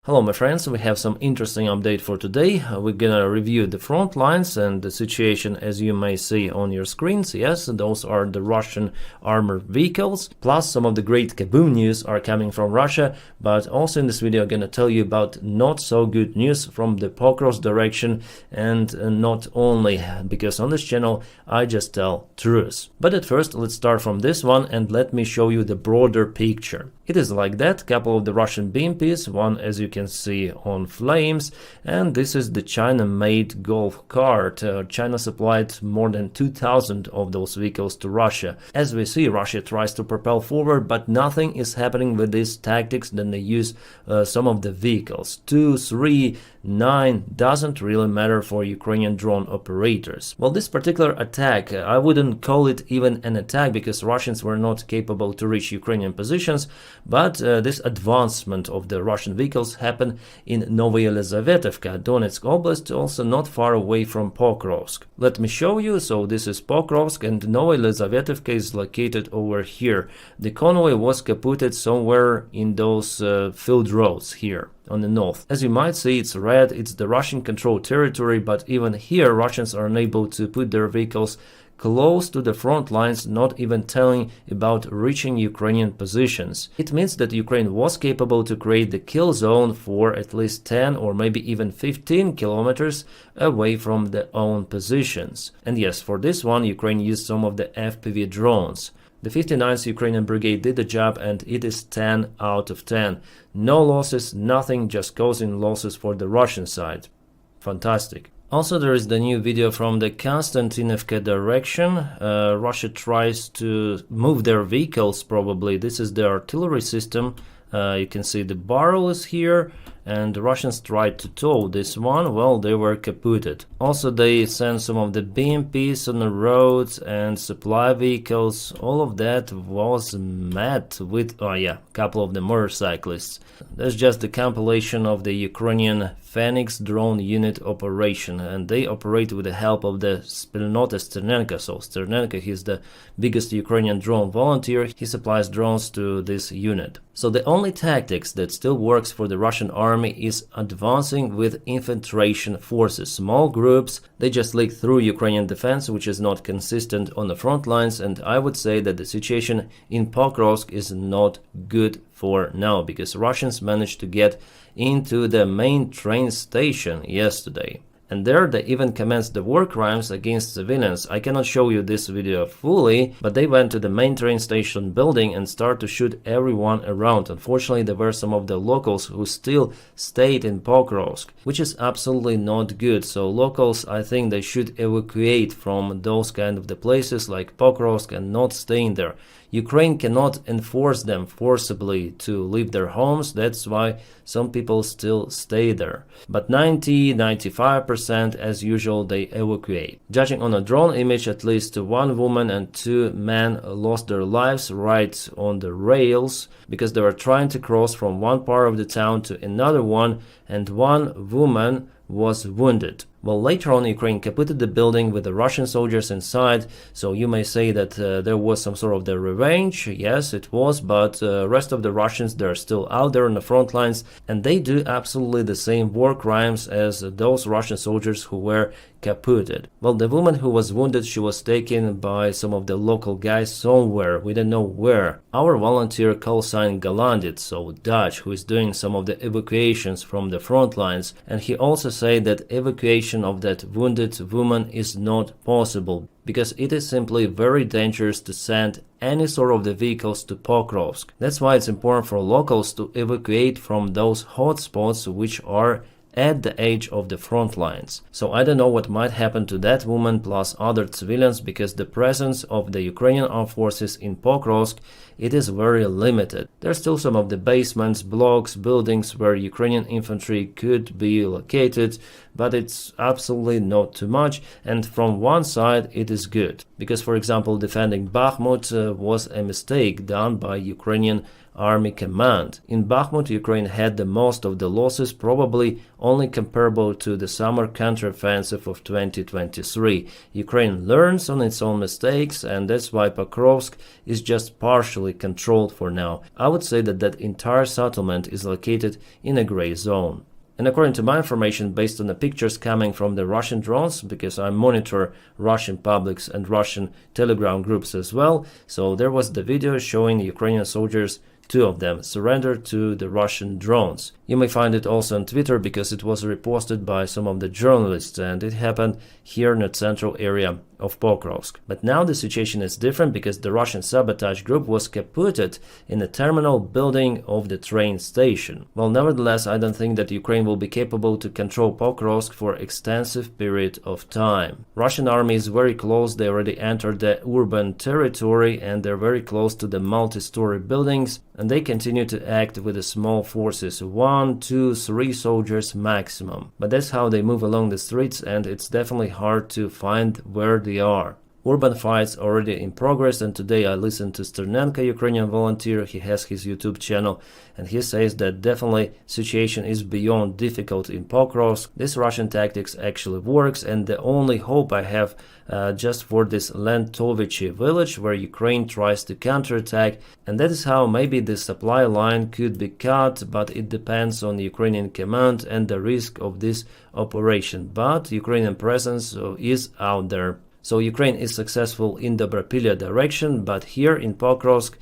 Hello my friends, we have some interesting update for today. We're gonna review the front lines and the situation as you may see on your screens. Yes, those are the Russian armored vehicles, plus some of the great kaboom news are coming from Russia, but also in this video I'm gonna tell you about not so good news from the Pokrovsk direction, and not only, because on this channel I just tell truths. But at first let's start from this one and let me show you the broader picture. It is like that, couple of the Russian BMPs, one as you can see on flames, and this is the China-made golf cart. China supplied more than 2,000 of those vehicles to Russia. As we see, Russia tries to propel forward, but nothing is happening with these tactics. Then they use some of the vehicles. 2, 3, 9 doesn't really matter for Ukrainian drone operators. Well, this particular attack, I wouldn't call it even an attack because Russians were not capable to reach Ukrainian positions, but this advancement of the Russian vehicles happened in Novoyelizavetovka, Donetsk Oblast, also not far away from Pokrovsk. Let me show you. So this is Pokrovsk and Novoyelizavetovka is located over here. The convoy was kaputted somewhere in those field roads here on the north. As you might see, it's red, it's the Russian controlled territory, but even here Russians are unable to put their vehicles close to the front lines, not even telling about reaching Ukrainian positions. It means that Ukraine was capable to create the kill zone for at least 10 or maybe even 15 kilometers away from their own positions. And yes, for this one Ukraine used some of the FPV drones. The 59th Ukrainian Brigade did the job and it is 10 out of 10. No losses, nothing, just causing losses for the Russian side. Fantastic. Also, there is the new video from the Konstantinovka direction. Russia tries to move their vehicles probably. This is the artillery system. You can see the barrel is here, and the Russians tried to tow this one. Well, they were kaputted. Also, they sent some of the BMPs on the roads and supply vehicles. All of that was met with, oh yeah, a couple of the motorcyclists. That's just the compilation of the Ukrainian Phoenix drone unit operation, and they operate with the help of the Spilnota Sternenko. So Sternenko, he's the biggest Ukrainian drone volunteer. He supplies drones to this unit. So the only tactics that still works for the Russian army is advancing with infiltration forces. Small groups, they just leak through Ukrainian defense, which is not consistent on the front lines, and I would say that the situation in Pokrovsk is not good for now, because Russians managed to get into the main train station yesterday. And there they even commenced the war crimes against civilians. I cannot show you this video fully, but they went to the main train station building and started to shoot everyone around. Unfortunately, there were some of the locals who still stayed in Pokrovsk, which is absolutely not good. So locals, I think they should evacuate from those kind of the places like Pokrovsk and not staying there. Ukraine cannot enforce them forcibly to leave their homes, that's why some people still stay there. But 90–95% as usual they evacuate. Judging on a drone image, at least one woman and 2 men lost their lives right on the rails because they were trying to cross from one part of the town to another one, and one woman was wounded. Well, later on Ukraine kaputted the building with the Russian soldiers inside, so you may say that there was some sort of the revenge. Yes, it was, but rest of the Russians, they're still out there on the front lines, and they do absolutely the same war crimes as those Russian soldiers who were kaputted. Well, the woman who was wounded, she was taken by some of the local guys somewhere, we don't know where. Our volunteer call sign Galandit, so Dutch, who is doing some of the evacuations from the front lines, and he also said that evacuation of that wounded woman is not possible because it is simply very dangerous to send any sort of the vehicles to Pokrovsk. That's why it's important for locals to evacuate from those hotspots which are at the edge of the front lines. So I don't know what might happen to that woman plus other civilians, because the presence of the Ukrainian armed forces in Pokrovsk, it is very limited. There's still some of the basements, blocks, buildings where Ukrainian infantry could be located, but it's absolutely not too much, and from one side it is good, because for example defending Bakhmut was a mistake done by Ukrainian Army Command. In Bakhmut, Ukraine had the most of the losses, probably only comparable to the summer counteroffensive of 2023. Ukraine learns on its own mistakes, and that's why Pokrovsk is just partially controlled for now. I would say that that entire settlement is located in a gray zone. And according to my information, based on the pictures coming from the Russian drones, because I monitor Russian publics and Russian Telegram groups as well, so there was the video showing Ukrainian soldiers, 2 of them, surrendered to the Russian drones. You may find it also on Twitter because it was reposted by some of the journalists, and it happened here in the central area of Pokrovsk. But now the situation is different because the Russian sabotage group was captured in the terminal building of the train station. Well, nevertheless, I don't think that Ukraine will be capable to control Pokrovsk for extensive period of time. Russian army is very close, they already entered the urban territory and they're very close to the multi-story buildings, and they continue to act with the small forces, 1, 2, 3 soldiers maximum. But that's how they move along the streets, and it's definitely hard to find where they are. Urban fights already in progress, and today I listened to Sternenko, Ukrainian volunteer. He has his YouTube channel, and he says that definitely situation is beyond difficult in Pokrovsk. This Russian tactics actually works, and the only hope I have just for this Lentovichi village where Ukraine tries to counterattack, and that is how maybe the supply line could be cut, but it depends on the Ukrainian command and the risk of this operation. But Ukrainian presence is out there. So Ukraine is successful in the Dobropilya direction, but here in Pokrovsk,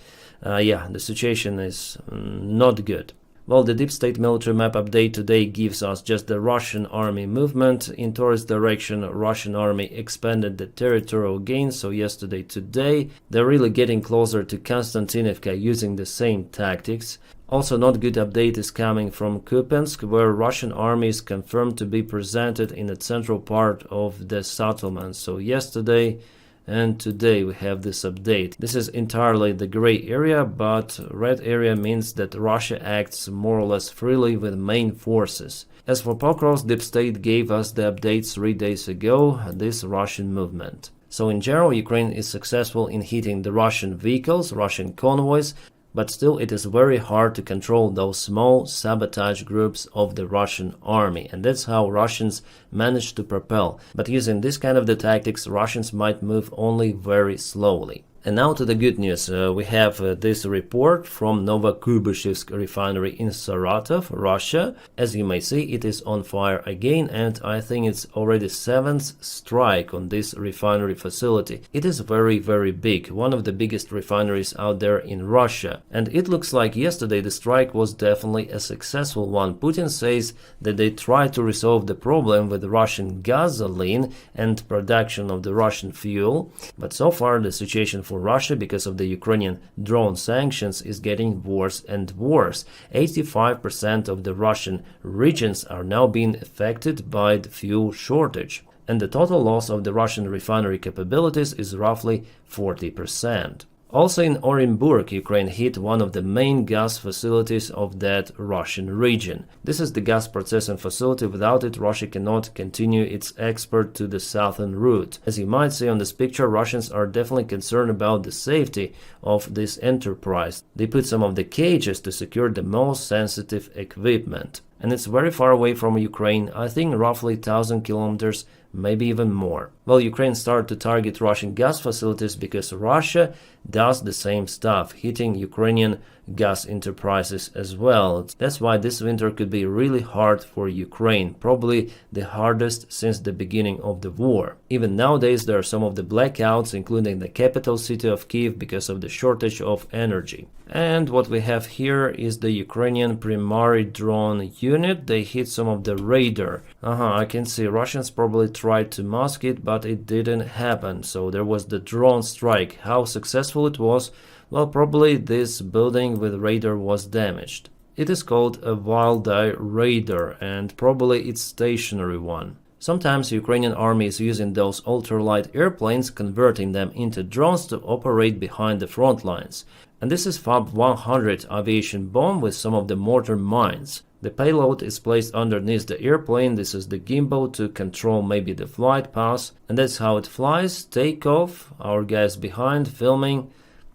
the situation is not good. Well, the deep state military map update today gives us just the Russian army movement in towards direction. Russian army expanded the territorial gains, so yesterday, today, they're really getting closer to Konstantinivka using the same tactics. Also, not good update is coming from Kupiansk, where Russian army is confirmed to be presented in the central part of the settlement. So yesterday and today we have this update. This is entirely the gray area, but red area means that Russia acts more or less freely with main forces. As for Pokrovsk, Deep State gave us the updates 3 days ago, this Russian movement. So in general, Ukraine is successful in hitting the Russian vehicles, Russian convoys, but still it is very hard to control those small sabotage groups of the Russian army, and that's how Russians manage to propel. But using this kind of the tactics, Russians might move only very slowly. And now to the good news. We have this report from Novokubashevsk refinery in Saratov, Russia. As you may see, it is on fire again, and I think it's already 7th strike on this refinery facility. It is very, very big, one of the biggest refineries out there in Russia. And it looks like yesterday the strike was definitely a successful one. Putin says that they tried to resolve the problem with Russian gasoline and production of the Russian fuel, but so far the situation for Russia, because of the Ukrainian drone sanctions, is getting worse and worse. 85% of the Russian regions are now being affected by the fuel shortage, and the total loss of the Russian refinery capabilities is roughly 40%. Also in Orenburg, Ukraine hit one of the main gas facilities of that Russian region. This is the gas processing facility. Without it, Russia cannot continue its export to the southern route. As you might see on this picture, Russians are definitely concerned about the safety of this enterprise. They put some of the cages to secure the most sensitive equipment. And it's very far away from Ukraine, I think roughly 1,000 kilometers, maybe even more. Well, Ukraine started to target Russian gas facilities because Russia does the same stuff, hitting Ukrainian gas enterprises as well. That's why this winter could be really hard for Ukraine, probably the hardest since the beginning of the war. Even nowadays there are some of the blackouts, including the capital city of Kyiv, because of the shortage of energy. And what we have here is the Ukrainian primary drone unit. They hit some of the radar. I can see Russians probably tried to mask it, but it didn't happen. So there was the drone strike. How successful it was? Well, probably this building with radar was damaged. It is called a wild-eye radar, and probably it's stationary one. Sometimes Ukrainian army is using those ultralight airplanes, converting them into drones to operate behind the front lines. And this is FAB 100 aviation bomb with some of the mortar mines. The payload is placed underneath the airplane. This is the gimbal to control maybe the flight path, and that's how it flies. Take off, our guys behind filming,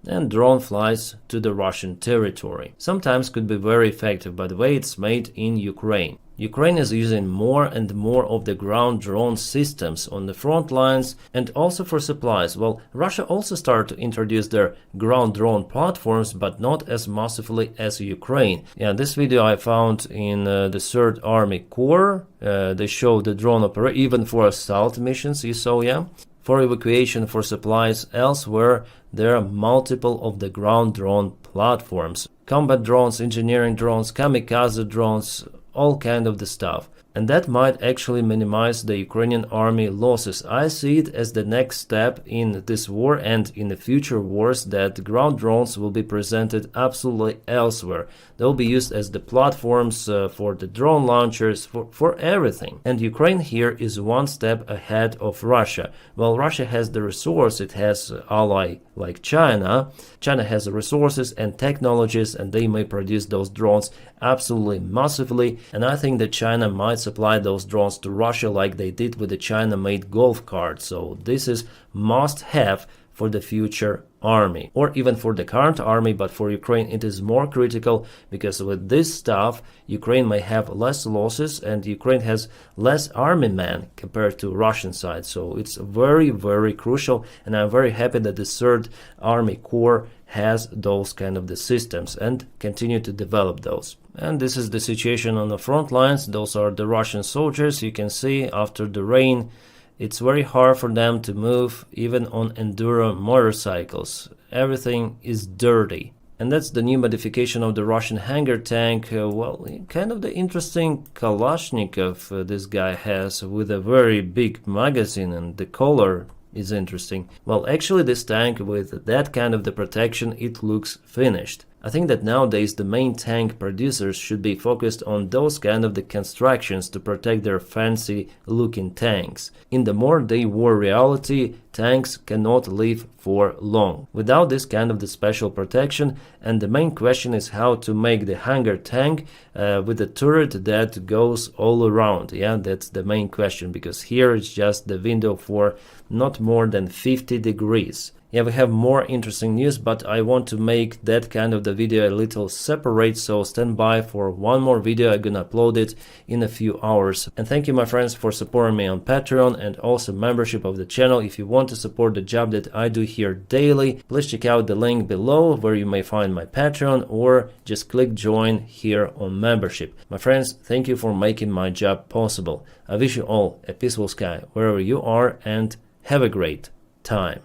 and drone flies to the Russian territory. Sometimes could be very effective, by the way, it's made in Ukraine. Ukraine is using more and more of the ground drone systems on the front lines and also for supplies. Well, Russia also started to introduce their ground drone platforms, but not as massively as Ukraine. Yeah, this video I found in the 3rd Army Corps. They show the drone operation, even for assault missions, you saw, yeah? For evacuation for supplies elsewhere, there are multiple of the ground drone platforms. Combat drones, engineering drones, kamikaze drones, all kind of the stuff. And that might actually minimize the Ukrainian army losses. I see it as the next step in this war and in the future wars that ground drones will be presented absolutely elsewhere. They'll be used as the platforms for the drone launchers, for everything. And Ukraine here is one step ahead of Russia. Well, Russia has the resource, it has ally like China. China has the resources and technologies, and they may produce those drones absolutely massively. And I think that China might supply those drones to Russia like they did with the China-made golf cart. So this is must-have for the future army, or even for the current army, but for Ukraine it is more critical because with this stuff Ukraine may have less losses and Ukraine has less army men compared to Russian side. So it's very, very crucial, and I'm very happy that the 3rd Army Corps has those kind of the systems and continue to develop those. And this is the situation on the front lines. Those are the Russian soldiers. You can see after the rain it's very hard for them to move, even on enduro motorcycles. Everything is dirty. And that's the new modification of the Russian hangar tank. Well, kind of the interesting Kalashnikov this guy has with a very big magazine, and the color is interesting. Well, actually this tank with that kind of the protection, it looks finished. I think that nowadays the main tank producers should be focused on those kind of the constructions to protect their fancy looking tanks. In the modern day war reality, tanks cannot live for long without this kind of the special protection, and the main question is how to make the hangar tank with a turret that goes all around. Yeah, that's the main question, because here it's just the window for not more than 50 degrees. Yeah, we have more interesting news, but I want to make that kind of the video a little separate, so stand by for one more video. I'm gonna upload it in a few hours. And thank you, my friends, for supporting me on Patreon and also membership of the channel. If you want to support the job that I do here daily, please check out the link below where you may find my Patreon, or just click join here on membership. My friends, thank you for making my job possible. I wish you all a peaceful sky wherever you are, and have a great time.